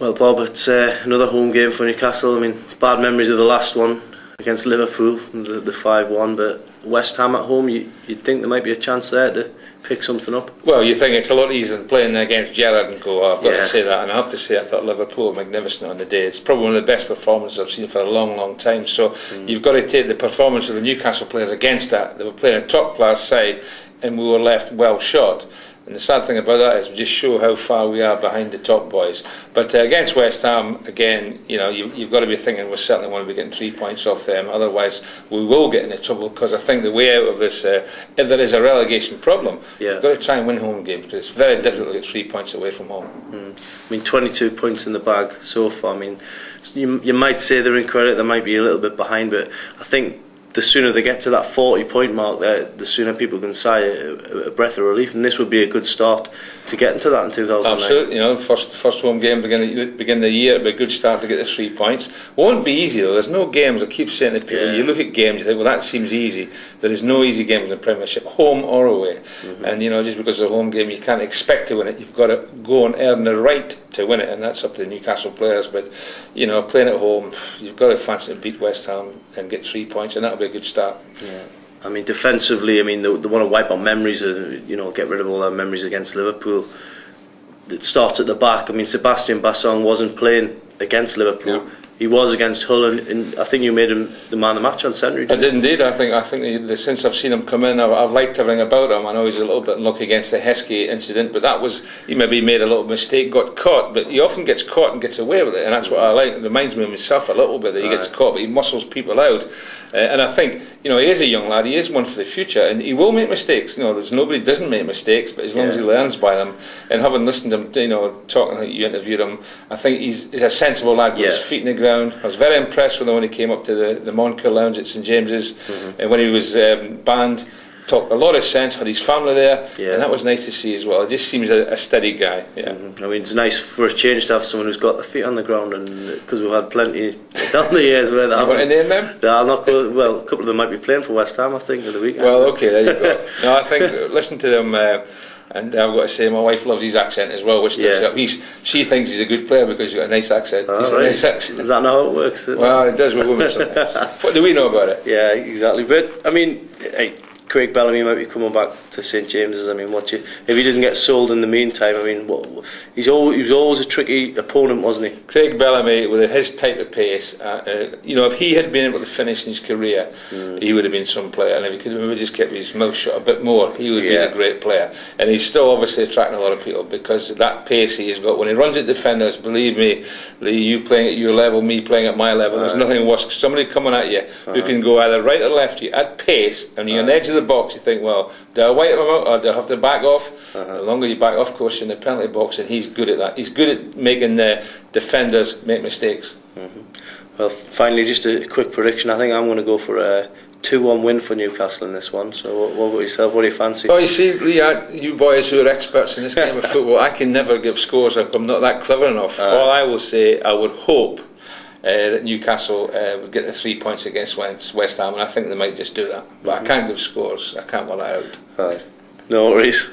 Well, Bob, it's another home game for Newcastle. I mean, bad memories of the last one against Liverpool, the 5-1, but West Ham at home, you'd think there might be a chance there to pick something up. Well, you think it's a lot easier than playing against Gerrard and go, I've got to say that, and I have to say I thought Liverpool were magnificent on the day. It's probably one of the best performances I've seen for a long, long time, so you've got to take the performance of the Newcastle players against that. They were playing a top-class side and we were left well shot. And the sad thing about that is we just show how far we are behind the top boys. But against West Ham, again, you know, you've got to be thinking we certainly want to be getting 3 points off them. Otherwise, we will get into trouble, because I think the way out of this, if there is a relegation problem, you've got to try and win home games, because it's very difficult to get 3 points away from home. I mean, 22 points in the bag so far. I mean, you might say they're in credit, they might be a little bit behind, but I think the sooner they get to that 40-point mark there, the sooner people can sigh a breath of relief, and this would be a good start to get into that in 2009. Absolutely, you know, first home game, begin the year, it'd be a good start to get the 3 points. Won't be easy though. There's no games. I keep saying to people, you look at games, you think, well, that seems easy. There is no easy games in the Premiership, home or away. And you know, just because it's a home game, you can't expect to win it. You've got to go and earn the right to win it, and that's up to the Newcastle players. But you know, playing at home, you've got to fancy to beat West Ham and get 3 points, and that'll be a good start. Yeah. I mean, defensively, I mean, they want to wipe out memories, you know, get rid of all their memories against Liverpool. It starts at the back. I mean, Sebastian Bassong wasn't playing against Liverpool. He was against Hull, and I think you made him the man of the match on Saturday. I did indeed. I think since I've seen him come in, I've liked everything about him. I know he's a little bit unlucky against the Heskey incident, but that was, he maybe made a little mistake, got caught, but he often gets caught and gets away with it, and that's what I like. It reminds me of himself a little bit, that he gets caught, but he muscles people out. And I think, you know, he is a young lad, he is one for the future, and he will make mistakes. You know, there's nobody who doesn't make mistakes, but as long as he learns by them, and having listened to him, you know, talking like you interviewed him, I think he's a sensible lad with his feet in the ground. I was very impressed with him when he came up to the Moncur lounge at St James's, and when he was banned, talked a lot of sense, had his family there, and that was nice to see as well. It just seems a steady guy. I mean, it's nice for a change to have someone who's got their feet on the ground, and because we've had plenty down the years where they haven't. Want to name them? Well, a couple of them might be playing for West Ham, I think, in the weekend. Well, okay, there you go. No, I think listen to them. And I've got to say, my wife loves his accent as well, which she thinks he's a good player because he's got a nice accent. He's got a nice accent. Is that not how it works? Well, it does with women sometimes. What do we know about it? Yeah, exactly. But I mean, hey, Craig Bellamy might be coming back to St James's. I mean, if he doesn't get sold in the meantime, I mean, he was always a tricky opponent, wasn't he? Craig Bellamy, with his type of pace, you know, if he had been able to finish his career, he would have been some player. And if he could have just kept his mouth shut a bit more, he would be a great player. And he's still obviously attracting a lot of people because of that pace he has got. When he runs at defenders, believe me, Lee, you playing at your level, me playing at my level, there's nothing worse. Somebody coming at you who can go either right or left to you at pace, and you're on the edge of the box, you think, well, do I wipe him out or do I have to back off? The longer you back off, of course, in the penalty box, and he's good at that. He's good at making the defenders make mistakes. Well, finally, just a quick prediction. I think I'm going to go for a 2-1 win for Newcastle in this one. So what about yourself? What do you fancy? Well, you see, Lee, you boys who are experts in this game of football, I can never give scores. I'm not that clever enough. All I will say, I would hope that Newcastle would get the 3 points against West Ham, and I think they might just do that. But I can't give scores. I can't rule that out. No worries.